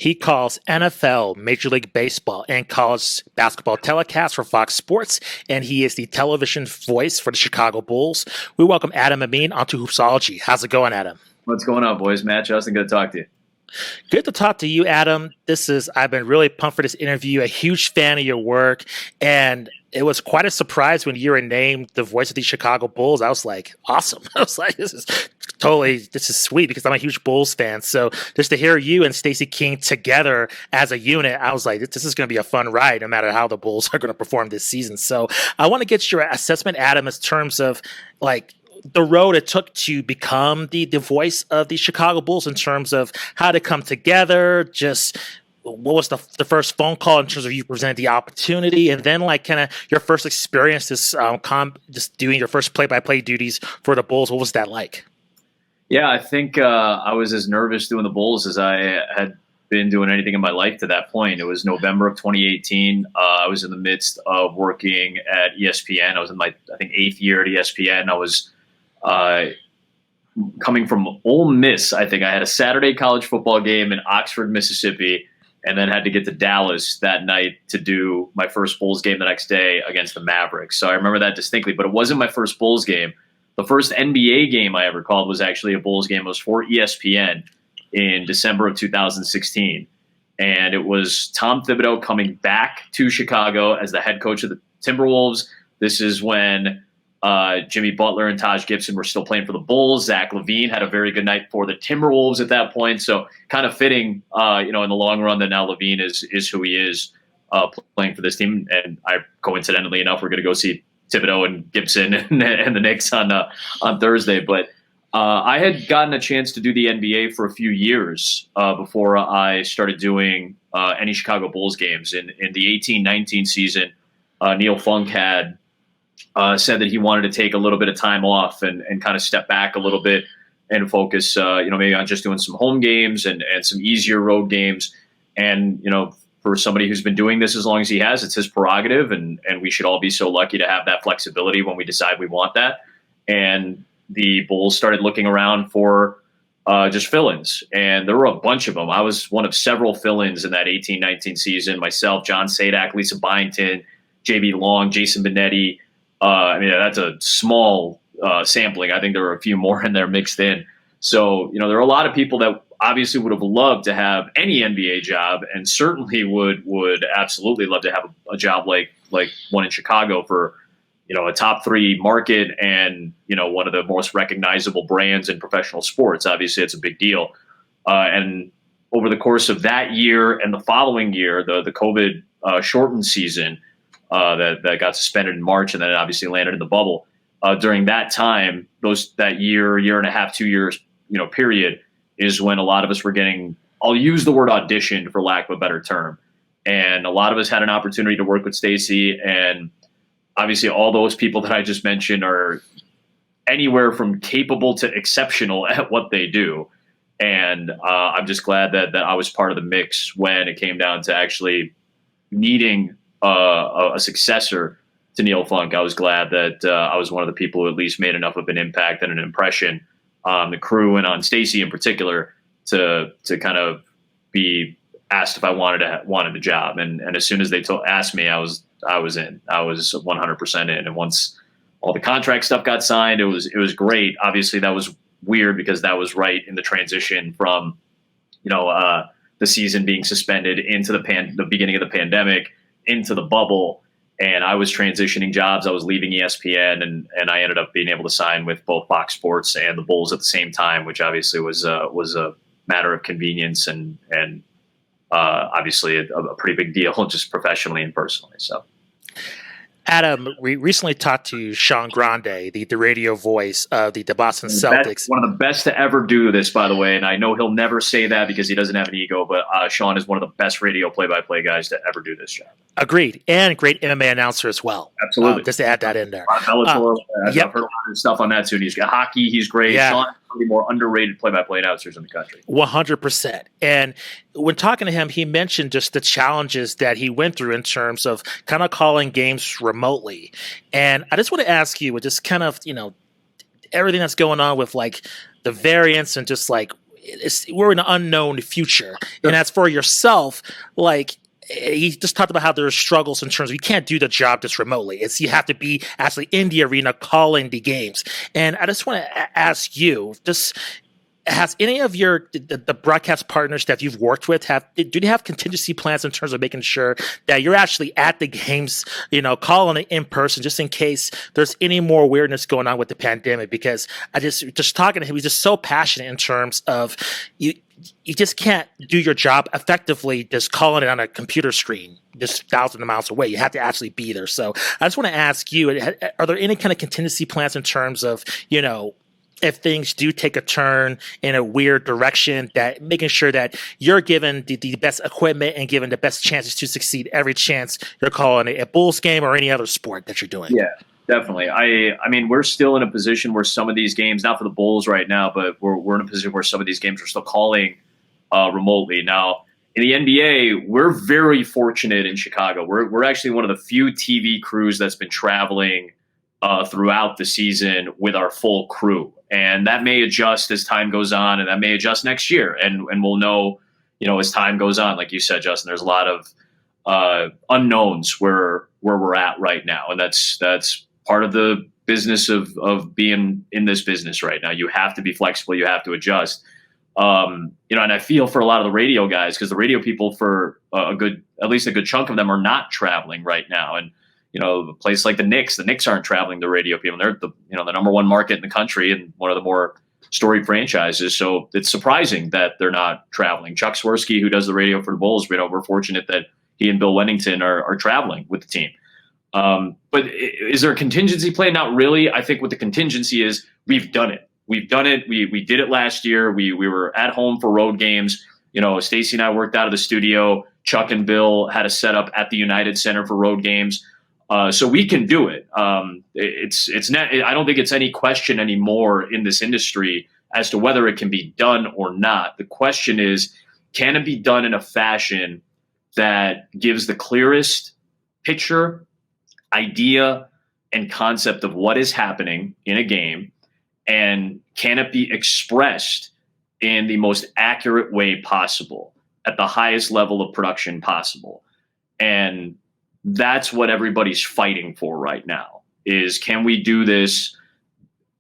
He calls NFL, Major League Baseball, and college basketball telecasts for Fox Sports, and he is the television voice for the Chicago Bulls. We welcome Adam Amin onto Hoopsology. How's it going, Adam? What's going on, boys? Matt Justin, good to talk to you. Good to talk to you, Adam. I've been really pumped for this interview, a huge fan of your work, and it was quite a surprise when you were named the voice of the Chicago Bulls. I was like, awesome. I was like, this is sweet because I'm a huge Bulls fan. So just to hear you and Stacey King together as a unit, I was like, this is going to be a fun ride no matter how the Bulls are going to perform this season. So I want to get your assessment, Adam, in terms of like the road it took to become the voice of the Chicago Bulls in terms of how to come together, just what was the first phone call in terms of you presenting the opportunity, and then like kind of your first experience just doing your first play-by-play duties for the Bulls. What was that like? Yeah, I think I was as nervous doing the Bulls as I had been doing anything in my life to that point. It was November of 2018. I was in the midst of working at ESPN. I was in my, I think, 8th year at ESPN. I was coming from Ole Miss. I think I had a Saturday college football game in Oxford, Mississippi, and then had to get to Dallas that night to do my first Bulls game the next day against the Mavericks. So I remember that distinctly, but it wasn't my first Bulls game. The first NBA game I ever called was actually a Bulls game. It was for ESPN in December of 2016. And it was Tom Thibodeau coming back to Chicago as the head coach of the Timberwolves. This is when Jimmy Butler and Taj Gibson were still playing for the Bulls. Zach LaVine had a very good night for the Timberwolves at that point. So kind of fitting, in the long run that now LaVine is who he is playing for this team. And coincidentally enough, we're going to go see Thibodeau and Gibson and the Knicks on Thursday. But I had gotten a chance to do the NBA for a few years before I started doing any Chicago Bulls games. In the 18-19 season, Neil Funk had said that he wanted to take a little bit of time off and kind of step back a little bit and focus, maybe on just doing some home games and some easier road games. And, for somebody who's been doing this as long as he has, it's his prerogative. And we should all be so lucky to have that flexibility when we decide we want that. And the Bulls started looking around for just fill-ins. And there were a bunch of them. I was one of several fill-ins in that 18-19 season. Myself, John Sadak, Lisa Byington, J.B. Long, Jason Benetti. That's a small sampling. I think there were a few more in there mixed in. So, there are a lot of people that obviously would have loved to have any NBA job, and certainly would absolutely love to have a job like one in Chicago for, a top 3 market and, one of the most recognizable brands in professional sports. Obviously, it's a big deal. And over the course of that year and the following year, the COVID shortened season, that got suspended in March and then it obviously landed in the bubble. During that time, that year and a half, 2 years, period is when a lot of us were getting, I'll use the word auditioned for lack of a better term. And a lot of us had an opportunity to work with Stacey. And obviously all those people that I just mentioned are anywhere from capable to exceptional at what they do. And I'm just glad that I was part of the mix when it came down to actually needing a successor to Neil Funk. I was glad that I was one of the people who at least made enough of an impact and an impression on the crew and on Stacey in particular to kind of be asked if I wanted the job. And as soon as they asked me, I was in. I was 100% in. And once all the contract stuff got signed, it was great. Obviously, that was weird because that was right in the transition from the season being suspended into the beginning of the pandemic, into the bubble, and I was transitioning jobs. I was leaving ESPN, and I ended up being able to sign with both Fox Sports and the Bulls at the same time, which obviously was a matter of convenience and obviously a pretty big deal, just professionally and personally. So. Adam, we recently talked to Sean Grande, the radio voice of the Boston Celtics. One of the best to ever do this, by the way. And I know he'll never say that because he doesn't have an ego, but Sean is one of the best radio play-by-play guys to ever do this job. Agreed. And great MMA announcer as well. Absolutely. Just to add that in there. Bellator, I've heard a lot of stuff on that too. And he's got hockey. He's great. Yeah. Sean is one of the more underrated play-by-play announcers in the country. 100%. And when talking to him, he mentioned just the challenges that he went through in terms of kind of calling games remotely. And I just want to ask you with just kind of, everything that's going on with like the variants and just like we're in an unknown future. And as for yourself, like, he just talked about how there are struggles in terms of you can't do the job just remotely. It's you have to be actually in the arena calling the games. And I just want to ask you, just has any of the broadcast partners that you've worked with do they have contingency plans in terms of making sure that you're actually at the games, calling it in person, just in case there's any more weirdness going on with the pandemic? Because I just talking to him, he's just so passionate in terms of you just can't do your job effectively just calling it on a computer screen just thousands of miles away. You have to actually be there. So I just want to ask you, are there any kind of contingency plans in terms of, if things do take a turn in a weird direction, that making sure that you're given the best equipment and given the best chances to succeed every chance you're calling it a Bulls game or any other sport that you're doing? Yeah, definitely. I mean, we're still in a position where some of these games, not for the Bulls right now, but we're in a position where some of these games are still calling remotely. Now, in the NBA, we're very fortunate in Chicago. We're actually one of the few TV crews that's been traveling throughout the season with our full crew. And that may adjust as time goes on, and that may adjust next year. And we'll know, as time goes on. Like you said, Justin, there's a lot of unknowns where we're at right now. And that's part of the business of being in this business right now. You have to be flexible. You have to adjust. And I feel for a lot of the radio guys, because the radio people, for at least a good chunk of them, are not traveling right now. And a place like the Knicks aren't traveling the radio people. They're the number one market in the country and one of the more storied franchises. So it's surprising that they're not traveling. Chuck Swirsky, who does the radio for the Bulls, we're fortunate that he and Bill Wennington are traveling with the team. But is there a contingency plan? Not really. I think what the contingency is, we've done it. We've done it. We did it last year. We were at home for road games. Stacey and I worked out of the studio. Chuck and Bill had a setup at the United Center for road games. So we can do it. It's not. I don't think it's any question anymore in this industry as to whether it can be done or not. The question is, can it be done in a fashion that gives the clearest picture, idea, and concept of what is happening in a game, and can it be expressed in the most accurate way possible at the highest level of production possible? And that's what everybody's fighting for right now, is can we do this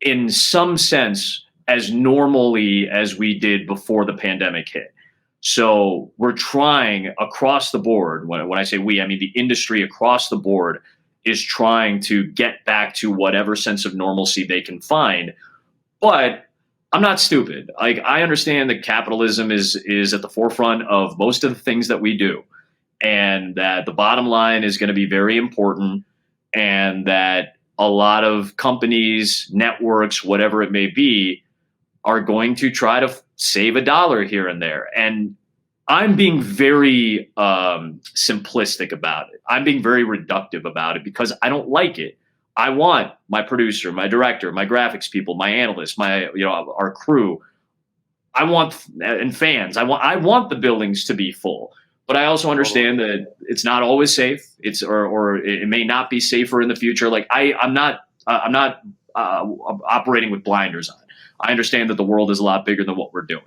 in some sense as normally as we did before the pandemic hit? So we're trying across the board. When I say we, I mean the industry across the board is trying to get back to whatever sense of normalcy they can find. But I'm not stupid. Like, I understand that capitalism is at the forefront of most of the things that we do, and that the bottom line is going to be very important, and that a lot of companies, networks, whatever it may be, are going to try to save a dollar here and there. And I'm being very simplistic about it. I'm being very reductive about it because I don't like it. I want my producer, my director, my graphics people, my analysts, our crew. And fans. I want the buildings to be full. But I also understand that it's not always safe. Or it may not be safer in the future. Like I'm not operating with blinders on. I understand that the world is a lot bigger than what we're doing.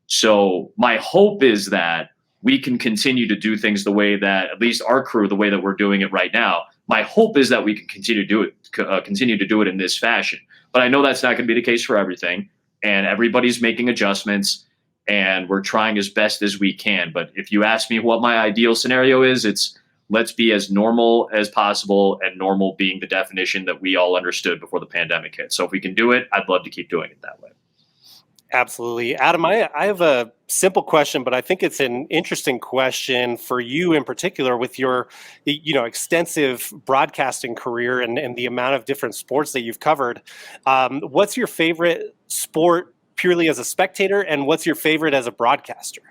So my hope is that we can continue to do things the way that, at least our crew, the way that we're doing it right now. My hope is that we can continue to do it in this fashion. But I know that's not going to be the case for everything, and everybody's making adjustments, and we're trying as best as we can. But if you ask me what my ideal scenario is, it's let's be as normal as possible, and normal being the definition that we all understood before the pandemic hit. So if we can do it, I'd love to keep doing it that way. Absolutely. Adam, I have a simple question, but I think it's an interesting question for you in particular with your, extensive broadcasting career and the amount of different sports that you've covered. What's your favorite sport purely as a spectator, and what's your favorite as a broadcaster?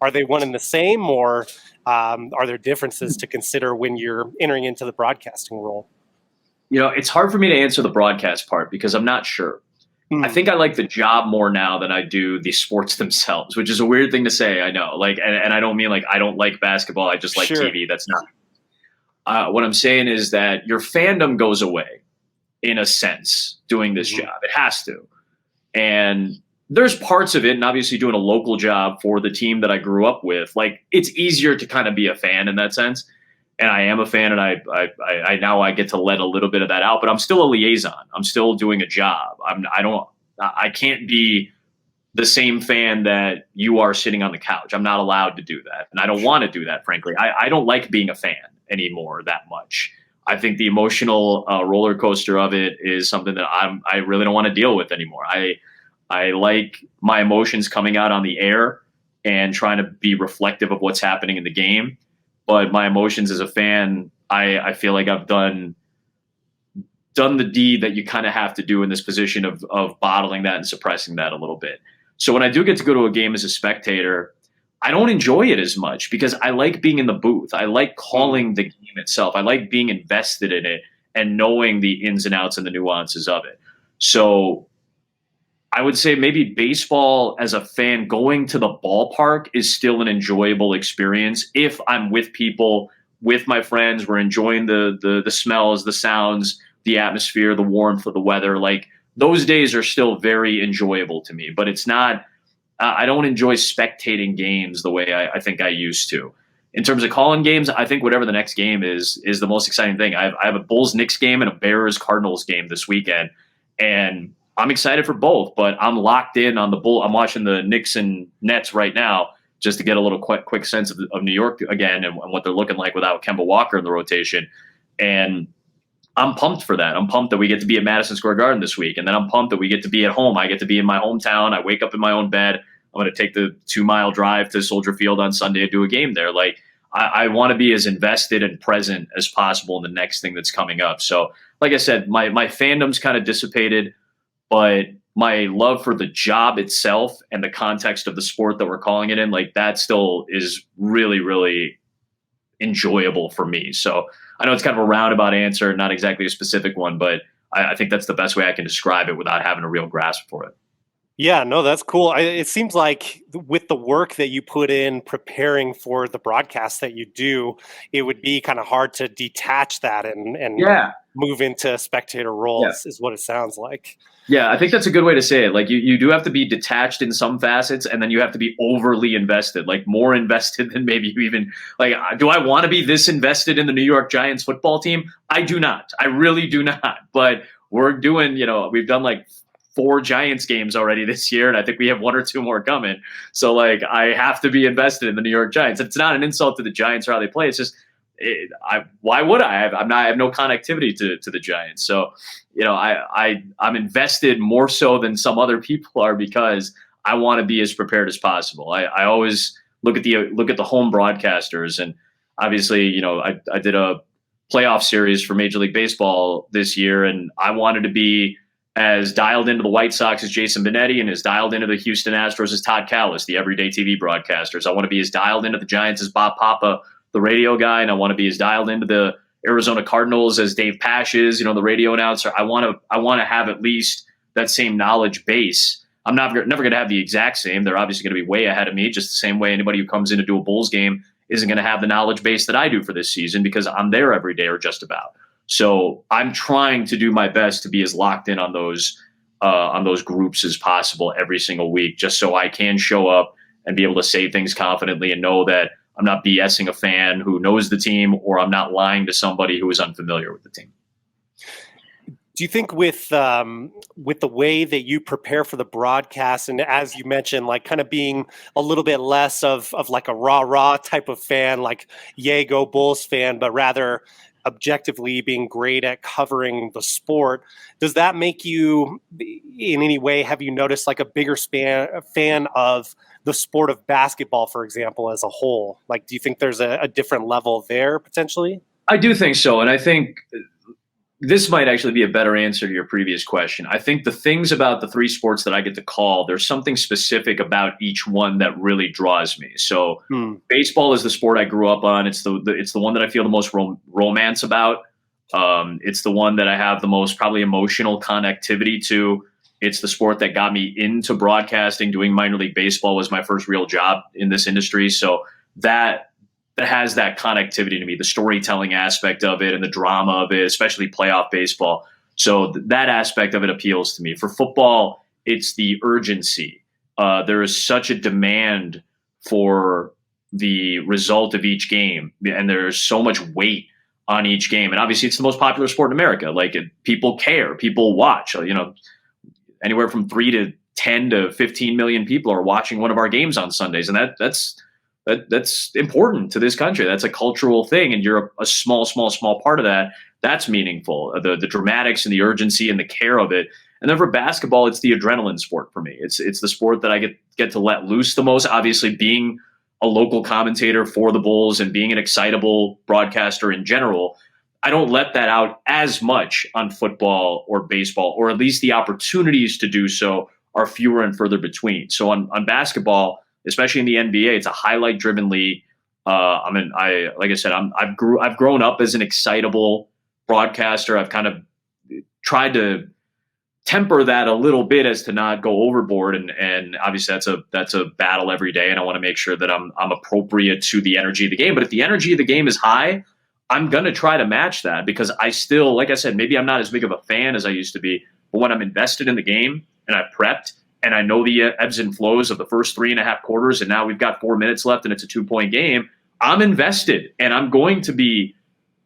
Are they one and the same, or are there differences to consider when you're entering into the broadcasting role? It's hard for me to answer the broadcast part because I'm not sure. I think I like the job more now than I do the sports themselves, which is a weird thing to say. I know, and I don't mean like I don't like basketball. I just like TV. That's not. What I'm saying is that your fandom goes away in a sense doing this job. It has to. And there's parts of it, and obviously doing a local job for the team that I grew up with, like it's easier to kind of be a fan in that sense. And I am a fan, and I now I get to let a little bit of that out, but I'm still a liaison. I'm still doing a job. I can't be the same fan that you are sitting on the couch. I'm not allowed to do that, and I don't want to do that. Frankly, I don't like being a fan anymore that much. I think the emotional roller coaster of it is something that I really don't want to deal with anymore. I like my emotions coming out on the air and trying to be reflective of what's happening in the game. But my emotions as a fan, I feel like I've done the deed that you kind of have to do in this position of bottling that and suppressing that a little bit. So when I do get to go to a game as a spectator, I don't enjoy it as much because I like being in the booth. I like calling the game itself. I like being invested in it and knowing the ins and outs and the nuances of it. So I would say maybe baseball as a fan, going to the ballpark is still an enjoyable experience. If I'm with people, with my friends, we're enjoying the smells, the sounds, the atmosphere, the warmth of the weather. Like those days are still very enjoyable to me, but it's not, I don't enjoy spectating games the way I think I used to. In terms of calling games, I think whatever the next game is the most exciting thing. I have a Bulls-Knicks game and a Bears-Cardinals game this weekend, and I'm excited for both, but I'm locked in on the Bull. I'm watching the Knicks and Nets right now just to get a little quick sense of New York again and what they're looking like without Kemba Walker in the rotation. And I'm pumped for that. I'm pumped that we get to be at Madison Square Garden this week. And then I'm pumped that we get to be at home. I get to be in my hometown. I wake up in my own bed. I'm going to take the 2-mile drive to Soldier Field on Sunday and do a game there. Like I want to be as invested and present as possible in the next thing that's coming up. So like I said, my fandom's kind of dissipated, but my love for the job itself and the context of the sport that we're calling it in, like that still is really, really enjoyable for me. So I know it's kind of a roundabout answer, not exactly a specific one, but I think that's the best way I can describe it without having a real grasp for it. Yeah, no, that's cool. It seems like with the work that you put in preparing for the broadcast that you do, it would be kind of hard to detach that and move into a spectator role, is what it sounds like. Yeah, I think that's a good way to say it. Like you do have to be detached in some facets, and then you have to be overly invested, like more invested than maybe you even like. Do I want to be this invested in the New York Giants football team? I do not. I really do not. But we're doing, we've done like 4 Giants games already this year, and I think we have 1 or 2 more coming. So like I have to be invested in the New York Giants. It's not an insult to the Giants or how they play. It's just why would I have? I have no connectivity to the Giants. So, I'm invested more so than some other people are because I want to be as prepared as possible. I always look at the home broadcasters, and obviously, I did a playoff series for Major League Baseball this year, and I wanted to be as dialed into the White Sox as Jason Benetti and as dialed into the Houston Astros as Todd Callis, the everyday TV broadcasters. I want to be as dialed into the Giants as Bob Papa, the radio guy, and I want to be as dialed into the Arizona Cardinals as Dave Pasch is, the radio announcer. I want to have at least that same knowledge base. I'm never going to have the exact same. They're obviously going to be way ahead of me, just the same way anybody who comes in to do a Bulls game isn't going to have the knowledge base that I do for this season because I'm there every day or just about. So I'm trying to do my best to be as locked in on those groups as possible every single week, just so I can show up and be able to say things confidently and know that I'm not BSing a fan who knows the team, or I'm not lying to somebody who is unfamiliar with the team. Do you think with the way that you prepare for the broadcast, and as you mentioned, like kind of being a little bit less of like a rah-rah type of fan, like yay, go Bulls fan, but rather objectively being great at covering the sport, does that make you in any way, have you noticed like a bigger fan of the sport of basketball, for example, as a whole? Like, do you think there's a different level there potentially? I do think so. And I think this might actually be a better answer to your previous question. I think the things about the 3 sports that I get to call, there's something specific about each one that really draws me. So baseball is the sport I grew up on. It's the one that I feel the most romance about. It's the one that I have the most probably emotional connectivity to. It's the sport that got me into broadcasting. Doing minor league baseball was my first real job in this industry. So that has that connectivity to me, the storytelling aspect of it and the drama of it, especially playoff baseball. So that aspect of it appeals to me. For football, it's the urgency. There is such a demand for the result of each game, and there's so much weight on each game. And obviously, it's the most popular sport in America. Like, people care, people watch. Anywhere from 3 to 10 to 15 million people are watching one of our games on Sundays, and that's important to this country. That's a cultural thing, and you're a small part of that. That's meaningful. The dramatics and the urgency and the care of it. And then for basketball, it's the adrenaline sport for me. It's the sport that I get to let loose the most. Obviously, being a local commentator for the Bulls and being an excitable broadcaster in general, I don't let that out as much on football or baseball, or at least the opportunities to do so are fewer and further between. So on basketball, especially in the NBA, it's a highlight-driven league. Like I said, I've grown up as an excitable broadcaster. I've kind of tried to temper that a little bit as to not go overboard, and obviously that's a battle every day, and I want to make sure that I'm appropriate to the energy of the game. But if the energy of the game is high, I'm going to try to match that, because I still, like I said, maybe I'm not as big of a fan as I used to be, but when I'm invested in the game and I've prepped and I know the ebbs and flows of the first 3.5 quarters, and now we've got 4 minutes left and it's a 2-point game, I'm invested, and I'm going to be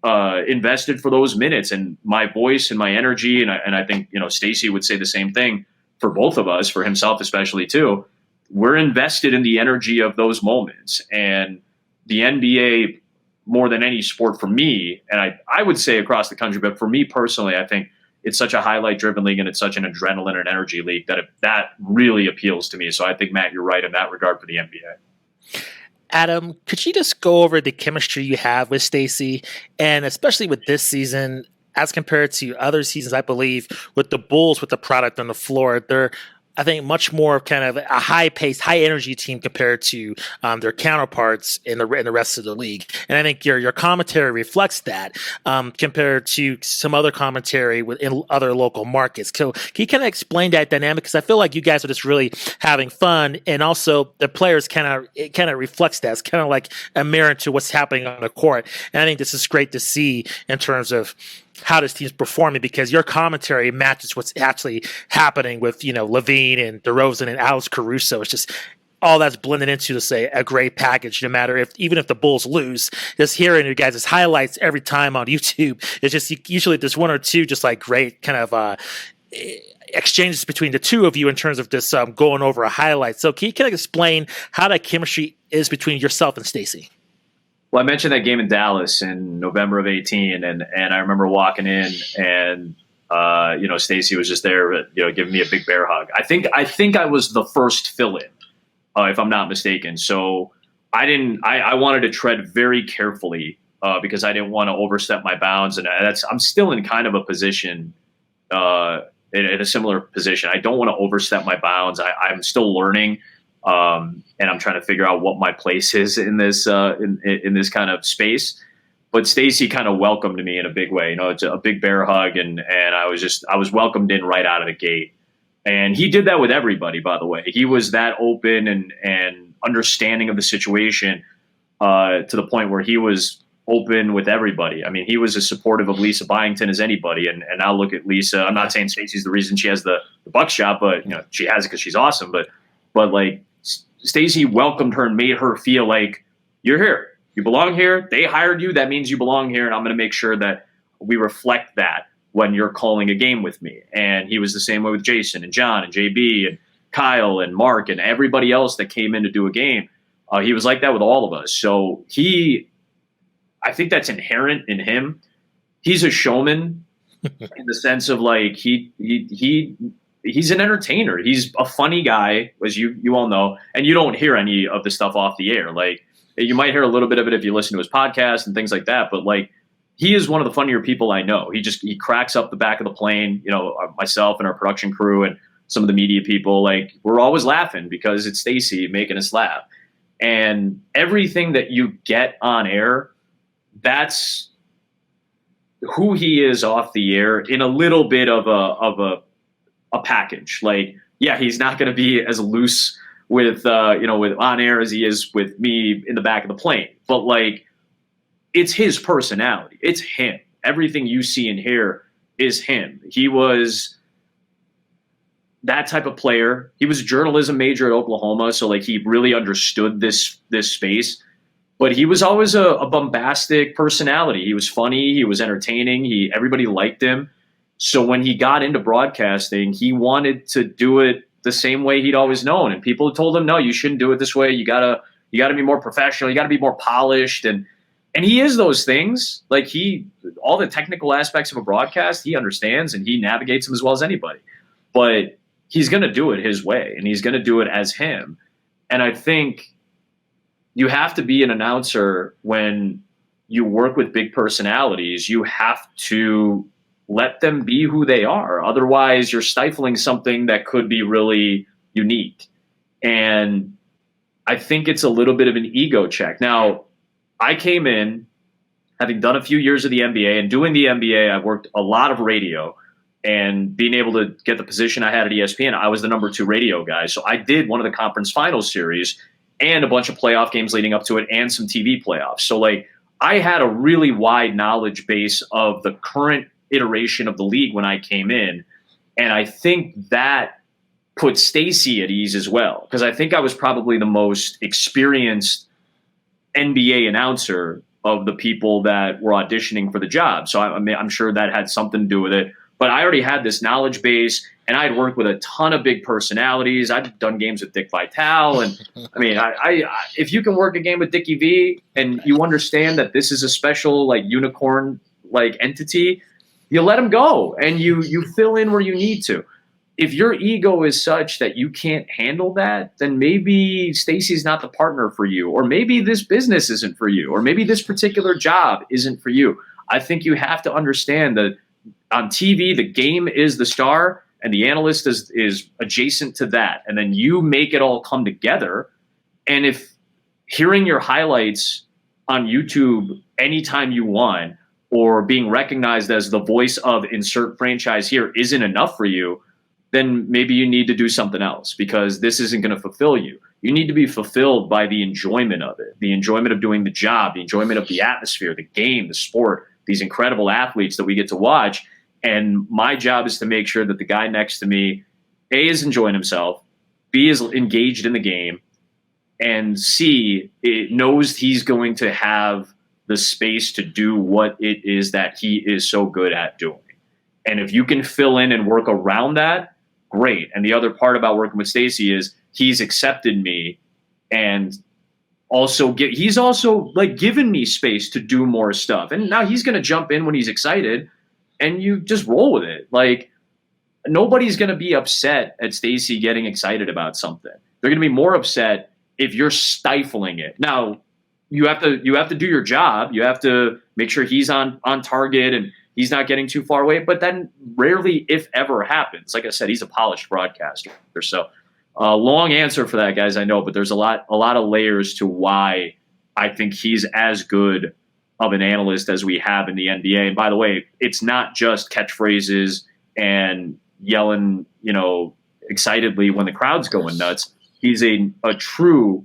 invested for those minutes, and my voice and my energy. And I think, Stacey would say the same thing for both of us, for himself especially too. We're invested in the energy of those moments, and the NBA, more than any sport for me, and I would say across the country, but for me personally, I think it's such a highlight driven league, and it's such an adrenaline and energy league that really appeals to me. So I think, Matt, you're right in that regard for the NBA. Adam, could you just go over the chemistry you have with Stacey, and especially with this season as compared to other seasons? I believe with the Bulls, with the product on the floor, they're, I think, much more kind of a high-paced, high-energy team compared to their counterparts in the rest of the league. And I think your commentary reflects that compared to some other commentary in other local markets. So can you kind of explain that dynamic? Because I feel like you guys are just really having fun, and also the players it kind of reflects that. It's kind of like a mirror to what's happening on the court. And I think this is great to see in terms of how this team's performing, because your commentary matches what's actually happening with, Levine and DeRozan and Alex Caruso. It's just all that's blended into, to say, a great package, no matter even if the Bulls lose. Just hearing your guys' highlights every time on YouTube, it's just usually there's one or two just like great kind of exchanges between the two of you in terms of just going over a highlight. So can you kind of explain how that chemistry is between yourself and Stacey? Well, I mentioned that game in Dallas in November of 2018, and I remember walking in, and Stacey was just there, giving me a big bear hug. I think I was the first fill-in, if I'm not mistaken. So I wanted to tread very carefully because I didn't want to overstep my bounds, and I'm still in kind of a position, in a similar position. I don't want to overstep my bounds. I'm still learning. And I'm trying to figure out what my place is in this in this kind of space. But Stacey kind of welcomed me in a big way. It's a big bear hug, and I was welcomed in right out of the gate. And he did that with everybody, by the way. He was that open and understanding of the situation to the point where he was open with everybody. I mean, he was as supportive of Lisa Byington as anybody. And now look at Lisa. I'm not saying Stacey's the reason she has the buck shot, but she has it because she's awesome. But like, Stacey welcomed her and made her feel like, you're here. You belong here. They hired you. That means you belong here. And I'm going to make sure that we reflect that when you're calling a game with me. And he was the same way with Jason and John and JB and Kyle and Mark and everybody else that came in to do a game. He was like that with all of us. So I think that's inherent in him. He's a showman in the sense of like, he's an entertainer. He's a funny guy, as you all know, and you don't hear any of the stuff off the air. Like, you might hear a little bit of it if you listen to his podcast and things like that. But like, he is one of the funnier people I know. He cracks up the back of the plane. Myself and our production crew and some of the media people, like, we're always laughing because it's Stacey making us laugh. And everything that you get on air, that's who he is off the air in a little bit of a package. Like, yeah, he's not going to be as loose with on air as he is with me in the back of the plane. But like, it's his personality. It's him. Everything you see and hear is him. He was that type of player. He was a journalism major at Oklahoma, so like he really understood this space. But he was always a bombastic personality. He was funny. He was entertaining. Everybody liked him. So when he got into broadcasting, he wanted to do it the same way he'd always known. And people told him, no, you shouldn't do it this way. You gotta be more professional. You gotta be more polished. And he is those things. Like all the technical aspects of a broadcast, he understands and he navigates them as well as anybody. But he's gonna do it his way, and he's gonna do it as him. And I think you have to be an announcer when you work with big personalities. You have to let them be who they are. Otherwise, you're stifling something that could be really unique. And I think it's a little bit of an ego check. Now, I came in having done a few years of the NBA, and doing the NBA, I've worked a lot of radio, and being able to get the position I had at ESPN, I was the number 2 radio guy. So I did one of the conference finals series and a bunch of playoff games leading up to it and some TV playoffs. So like I had a really wide knowledge base of the current iteration of the league when I came in. And I think that put Stacey at ease as well, because I think I was probably the most experienced NBA announcer of the people that were auditioning for the job. So I'm sure that had something to do with it. But I already had this knowledge base, and I had worked with a ton of big personalities. I'd done games with Dick Vitale. And I mean, I if you can work a game with Dickie V and you understand that this is a special like unicorn like entity, you let him go and you fill in where you need to. If your ego is such that you can't handle that, then maybe Stacey's not the partner for you, or maybe this business isn't for you, or maybe this particular job isn't for you. I think you have to understand that on TV, the game is the star and the analyst is adjacent to that. And then you make it all come together. And if hearing your highlights on YouTube anytime you want, or being recognized as the voice of insert franchise here isn't enough for you, then maybe you need to do something else, because this isn't going to fulfill you. You need to be fulfilled by the enjoyment of it, the enjoyment of doing the job, the enjoyment of the atmosphere, the game, the sport, these incredible athletes that we get to watch. And my job is to make sure that the guy next to me, A, is enjoying himself, B, is engaged in the game, and C, it knows he's going to have the space to do what it is that he is so good at doing. And if you can fill in and work around that, great. And the other part about working with Stacey is he's accepted me, and he's also like given me space to do more stuff. And now he's going to jump in when he's excited, and you just roll with it. Like nobody's going to be upset at Stacey getting excited about something. They're going to be more upset if you're stifling it. Now, you have to do your job. You have to make sure he's on target and he's not getting too far away. But then rarely, if ever, happens. Like I said, he's a polished broadcaster. So long answer for that, guys, I know. But there's a lot of layers to why I think he's as good of an analyst as we have in the NBA. And by the way, it's not just catchphrases and yelling, excitedly when the crowd's going nuts. He's a true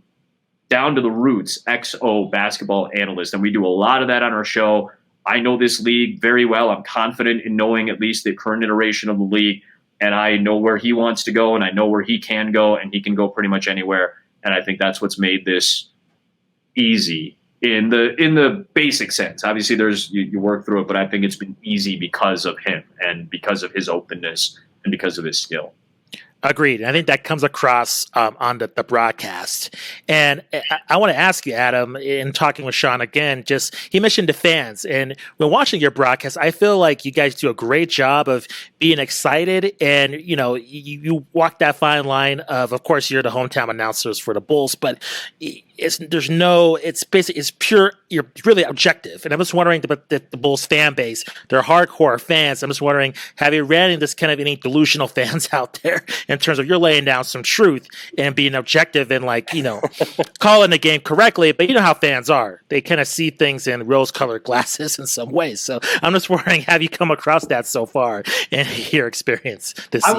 down to the roots XO basketball analyst. And we do a lot of that on our show. I know this league very well. I'm confident in knowing at least the current iteration of the league. And I know where he wants to go, and I know where he can go, and he can go pretty much anywhere. And I think that's what's made this easy in the basic sense. Obviously, you work through it, but I think it's been easy because of him and because of his openness and because of his skill. Agreed. I think that comes across on the broadcast. And I want to ask you, Adam, in talking with Sean again, he mentioned the fans. And when watching your broadcast, I feel like you guys do a great job of being excited. And, you walk that fine line of course, you're the hometown announcers for the Bulls, but it's pure, you're really objective. And I'm just wondering about the Bulls fan base, they're hardcore fans. I'm just wondering, have you ran into any delusional fans out there in terms of you're laying down some truth and being objective and calling the game correctly? But you know how fans are. They kind of see things in rose-colored glasses in some ways. So I'm just wondering, have you come across that so far in your experience this season?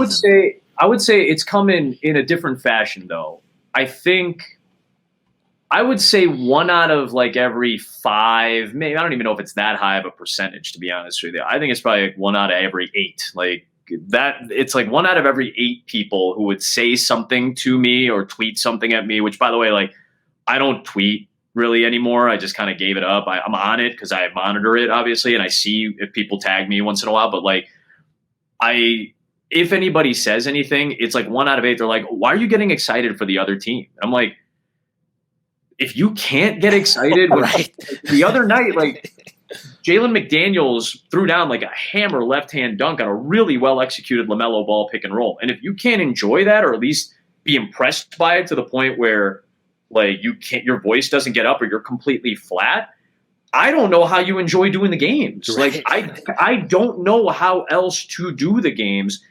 I would say it's come in a different fashion, though. I would say 1 out of every 5, maybe. I don't even know if it's that high of a percentage, to be honest with you. I think it's probably 1 out of every 8. that it's like 1 out of every 8 people who would say something to me or tweet something at me, which by the way, like I don't tweet really anymore. I just kind of gave it up. I'm on it because I monitor it obviously. And I see if people tag me once in a while, but like if anybody says anything, it's like 1 out of 8. They're like, why are you getting excited for the other team? And I'm like, if you can't get excited, Right. The other night, like Jalen McDaniels threw down like a hammer left-hand dunk on a really well-executed LaMelo Ball pick and roll. And if you can't enjoy that, or at least be impressed by it to the point where like your voice doesn't get up or you're completely flat, I don't know how you enjoy doing the games. Right. Like I don't know how else to do the games.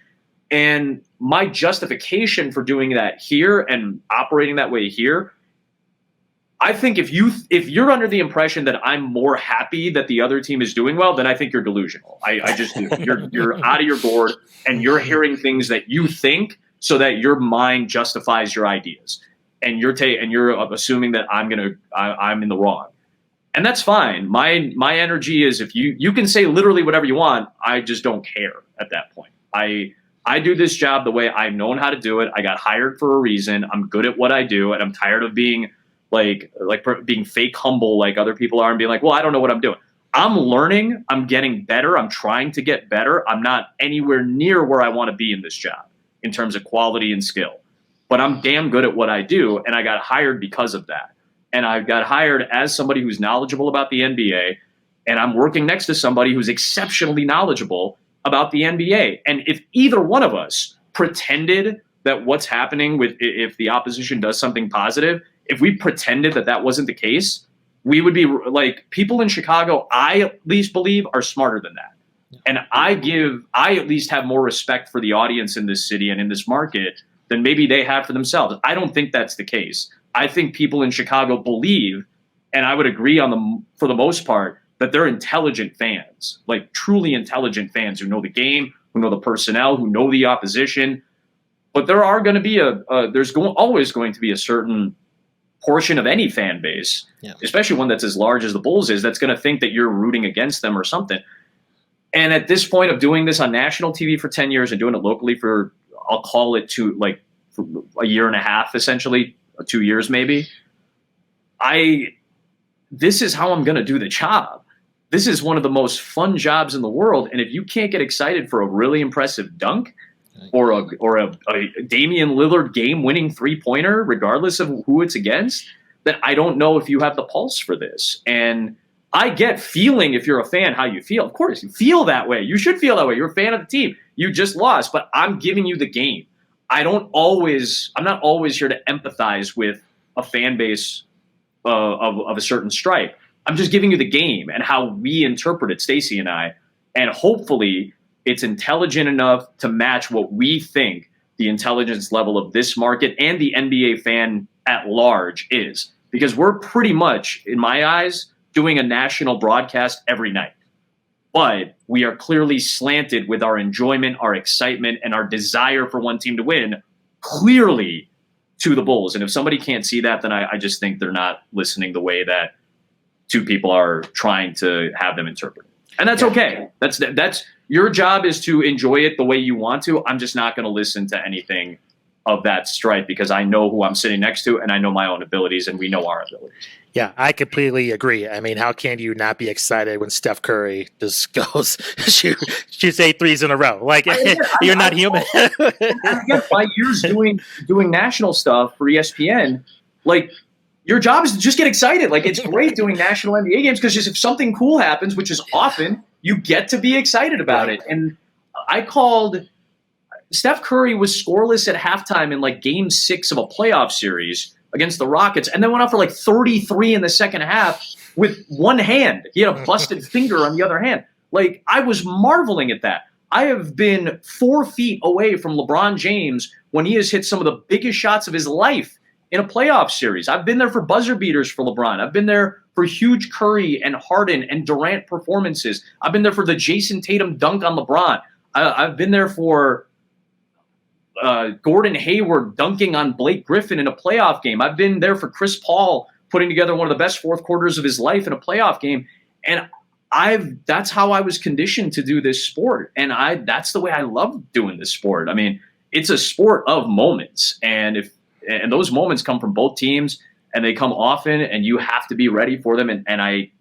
And my justification for doing that here and operating that way here, I think if you're under the impression that I'm more happy that the other team is doing well, then I think you're delusional. I just do. You're out of your gourd and you're hearing things that you think so that your mind justifies your ideas, and you're assuming that I'm in the wrong, and that's fine. My energy is if you can say literally whatever you want, I just don't care at that point. I do this job the way I've known how to do it. I got hired for a reason. I'm good at what I do, and I'm tired of being like being fake humble like other people are and being like, well, I don't know what I'm doing. I'm learning. I'm getting better. I'm trying to get better. I'm not anywhere near where I want to be in this job in terms of quality and skill, but I'm damn good at what I do. And I got hired because of that. And I got hired as somebody who's knowledgeable about the NBA. And I'm working next to somebody who's exceptionally knowledgeable about the NBA. And if either one of us pretended that what's happening if the opposition does something positive, if we pretended that wasn't the case, we would be like, people in Chicago, I at least believe, are smarter than that. And I at least have more respect for the audience in this city and in this market than maybe they have for themselves. I don't think that's the case. I think people in Chicago believe, and I would agree for the most part, that they're intelligent fans, like truly intelligent fans who know the game, who know the personnel, who know the opposition. But there are going to be always going to be a certain portion of any fan base, especially one that's as large as the Bulls is, that's going to think that you're rooting against them or something. And at this point of doing this on national TV for 10 years and doing it locally for, I'll call it for a year and a half, essentially, 2 years maybe, this is how I'm going to do the job. This is one of the most fun jobs in the world. And if you can't get excited for a really impressive dunk, or a Damian Lillard game-winning three-pointer, regardless of who it's against, then I don't know if you have the pulse for this. And I get feeling, if you're a fan, how you feel. Of course, you feel that way. You should feel that way. You're a fan of the team. You just lost, but I'm giving you the game. I'm not always here to empathize with a fan base of a certain stripe. I'm just giving you the game and how we interpret it, Stacey and I, and hopefully it's intelligent enough to match what we think the intelligence level of this market and the NBA fan at large is. Because we're pretty much, in my eyes, doing a national broadcast every night. But we are clearly slanted with our enjoyment, our excitement, and our desire for one team to win, clearly to the Bulls. And if somebody can't see that, then I just think they're not listening the way that two people are trying to have them interpret. And that's okay. That's your job is to enjoy it the way you want to. I'm just not going to listen to anything of that stripe because I know who I'm sitting next to and I know my own abilities and we know our abilities. Yeah, I completely agree. I mean, how can you not be excited when Steph Curry just goes shoots 8 threes in a row? Like you're not human. I get my years doing national stuff for ESPN. Like your job is to just get excited. Like it's great doing national NBA games because just if something cool happens, which is often, you get to be excited about it. And I called Steph Curry was scoreless at halftime in like game 6 of a playoff series against the Rockets, and then went out for like 33 in the second half with one hand. He had a busted finger on the other hand. Like I was marveling at that. I have been 4 feet away from LeBron James when he has hit some of the biggest shots of his life in a playoff series. I've been there for buzzer beaters for LeBron. I've been there for huge Curry and Harden and Durant performances. I've been there for the Jason Tatum dunk on LeBron. I've been there for Gordon Hayward dunking on Blake Griffin in a playoff game. I've been there for Chris Paul putting together one of the best fourth quarters of his life in a playoff game. And that's how I was conditioned to do this sport. And that's the way I love doing this sport. I mean, it's a sport of moments. And those moments come from both teams and they come often and you have to be ready for them. And I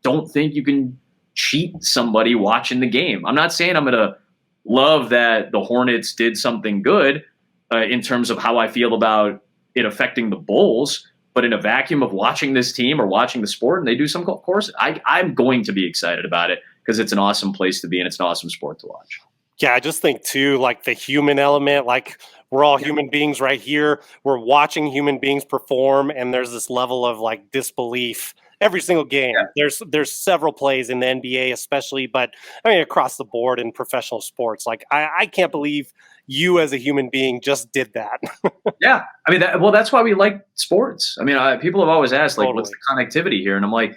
don't think you can cheat somebody watching the game. I'm not saying I'm going to love that the Hornets did something good in terms of how I feel about it affecting the Bulls. But in a vacuum of watching this team or watching the sport and they do some, of course, I'm going to be excited about it because it's an awesome place to be and it's an awesome sport to watch. Yeah, I just think too, like the human element, like we're all human beings right here. We're watching human beings perform, and there's this level of like disbelief every single game. Yeah. There's several plays in the NBA especially, but I mean across the board in professional sports. Like I can't believe you as a human being just did that. Yeah. I mean, that's why we like sports. I mean, people have always asked, like, what's the connectivity here? And I'm like,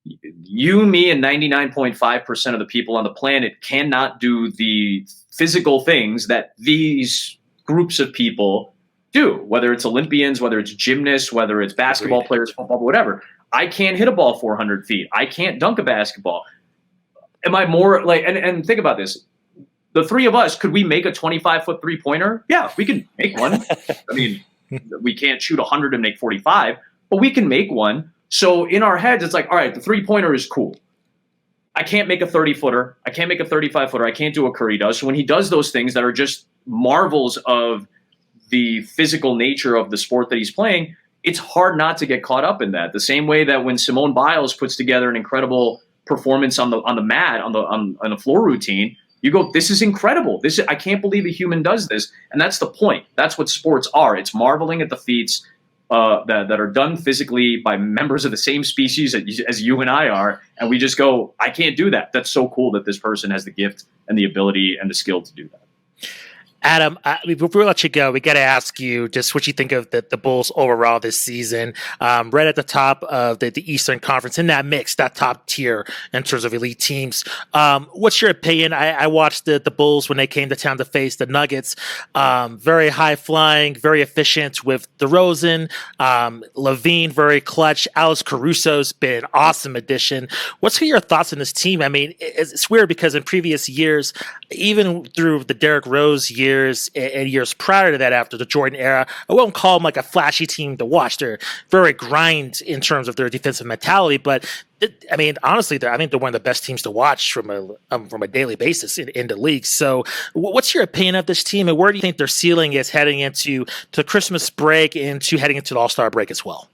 you, me, and 99.5% of the people on the planet cannot do the physical things that these groups of people do, whether it's Olympians, whether it's gymnasts, whether it's basketball players, football, whatever. I can't hit a ball 400 feet. I can't dunk a basketball. Am I more like, and think about this. The three of us, could we make a 25-foot three-pointer? Yeah, we can make one. I mean, we can't shoot 100 and make 45, but we can make one. So in our heads, it's like, all right, the three-pointer is cool. I can't make a 30-footer. I can't make a 35-footer. I can't do what Curry does. So when he does those things that are just marvels of the physical nature of the sport that he's playing, it's hard not to get caught up in that. The same way that when Simone Biles puts together an incredible performance on the mat, on the floor routine, you go, this is incredible. I can't believe a human does this. And that's the point. That's what sports are. It's marveling at the feats that are done physically by members of the same species as you and I are. And we just go, I can't do that. That's so cool that this person has the gift and the ability and the skill to do that. Adam, before we let you go, we got to ask you just what you think of the Bulls overall this season. Right at the top of the Eastern Conference, in that mix, that top tier in terms of elite teams. What's your opinion? I watched the Bulls when they came to town to face the Nuggets. Very high flying, very efficient with DeRozan, Levine, very clutch. Alex Caruso's been an awesome addition. What's your thoughts on this team? I mean, it's weird because in previous years, even through the Derrick Rose years and years prior to that, after the Jordan era, I won't call them like a flashy team to watch. They're very grind in terms of their defensive mentality, but I mean, honestly, I think they're one of the best teams to watch from a daily basis in the league. So, what's your opinion of this team, and where do you think their ceiling is heading into the Christmas break and heading into the All-Star break as well?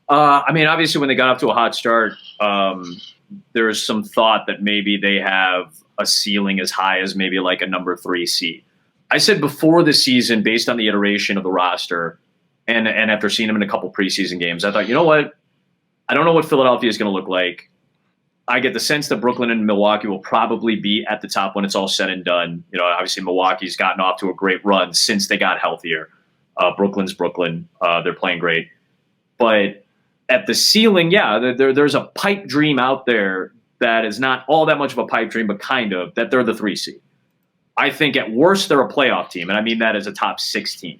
I mean, obviously, when they got off to a hot start, there is some thought that maybe they have a ceiling as high as maybe like a number 3 seed. I said before the season, based on the iteration of the roster, and after seeing them in a couple preseason games, I thought, you know what? I don't know what Philadelphia is going to look like. I get the sense that Brooklyn and Milwaukee will probably be at the top when it's all said and done. You know, obviously Milwaukee's gotten off to a great run since they got healthier. Brooklyn's Brooklyn. They're playing great. But at the ceiling, yeah, there's a pipe dream out there that is not all that much of a pipe dream, but kind of, that they're the 3 seed. I think at worst they're a playoff team, and I mean that as a top 6 team.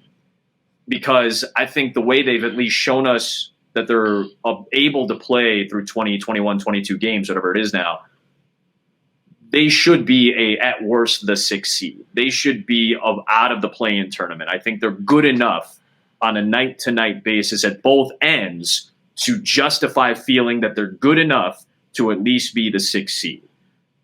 Because I think the way they've at least shown us that they're able to play through 20, 21, 22 games, whatever it is now, they should be at worst the 6th seed. They should be out of the play-in tournament. I think they're good enough on a night-to-night basis at both ends to justify feeling that they're good enough to at least be the 6th seed.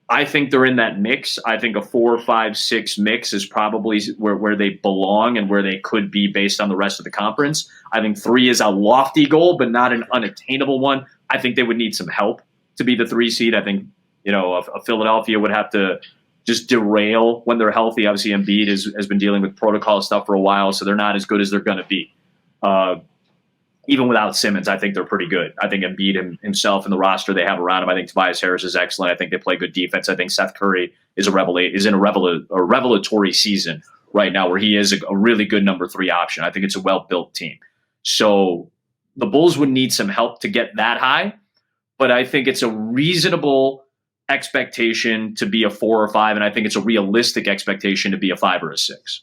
I think they're in that mix. I think a 4, 5, 6 mix is probably where they belong and where they could be based on the rest of the conference. I think 3 is a lofty goal, but not an unattainable one. I think they would need some help to be the 3 seed. I think, you know, a Philadelphia would have to just derail when they're healthy. Obviously, Embiid has been dealing with protocol stuff for a while, so they're not as good as they're going to be. Even without Simmons, I think they're pretty good. I think Embiid himself and the roster they have around him, I think Tobias Harris is excellent. I think they play good defense. I think Seth Curry is in a revelatory season right now where he is a really good number 3 option. I think it's a well-built team. So the Bulls would need some help to get that high, but I think it's a reasonable expectation to be a 4 or 5, and I think it's a realistic expectation to be a 5 or a 6.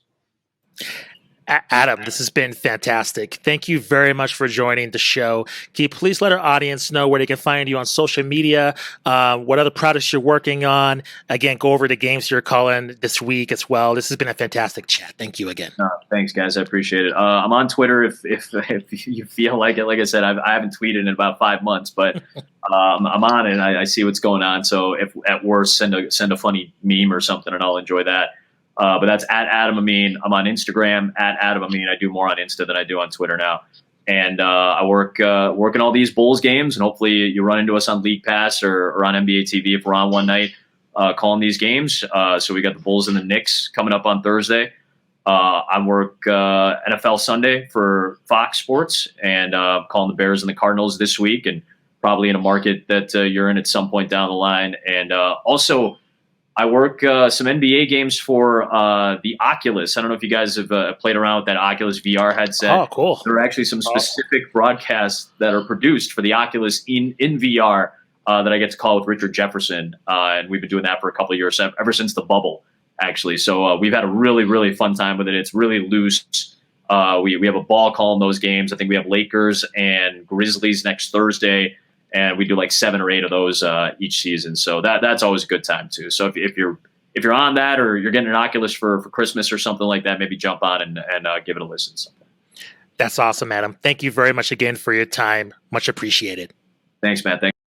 Adam, this has been fantastic. Thank you very much for joining the show. Can you please let our audience know where they can find you on social media, what other products you're working on? Again, go over the games you're calling this week as well. This has been a fantastic chat. Thank you again. Thanks, guys. I appreciate it. I'm on Twitter if you feel like it. Like I said, I haven't tweeted in about 5 months, but I'm on it. I see what's going on. So if at worst, send a funny meme or something, and I'll enjoy that. But that's at Adam Amin. I'm on Instagram at Adam Amin. I do more on Insta than I do on Twitter now. And I work in all these Bulls games, and hopefully you run into us on League Pass or on NBA TV if we're on one night calling these games. So we got the Bulls and the Knicks coming up on Thursday. I work NFL Sunday for Fox Sports, and calling the Bears and the Cardinals this week, and probably in a market that you're in at some point down the line. And also, I work some NBA games for the Oculus. I don't know if you guys have played around with that Oculus VR headset. Oh, cool. There are actually some specific broadcasts that are produced for the Oculus in VR that I get to call with Richard Jefferson. And we've been doing that for a couple of years, ever since the bubble, actually. So we've had a really, really fun time with it. It's really loose. We have a ball calling those games. I think we have Lakers and Grizzlies next Thursday. And we do like 7 or 8 of those each season. So that's always a good time too. So if you're on that, or you're getting an Oculus for Christmas or something like that, maybe jump on and give it a listen. That's awesome, Adam. Thank you very much again for your time. Much appreciated. Thanks, Matt. Thanks.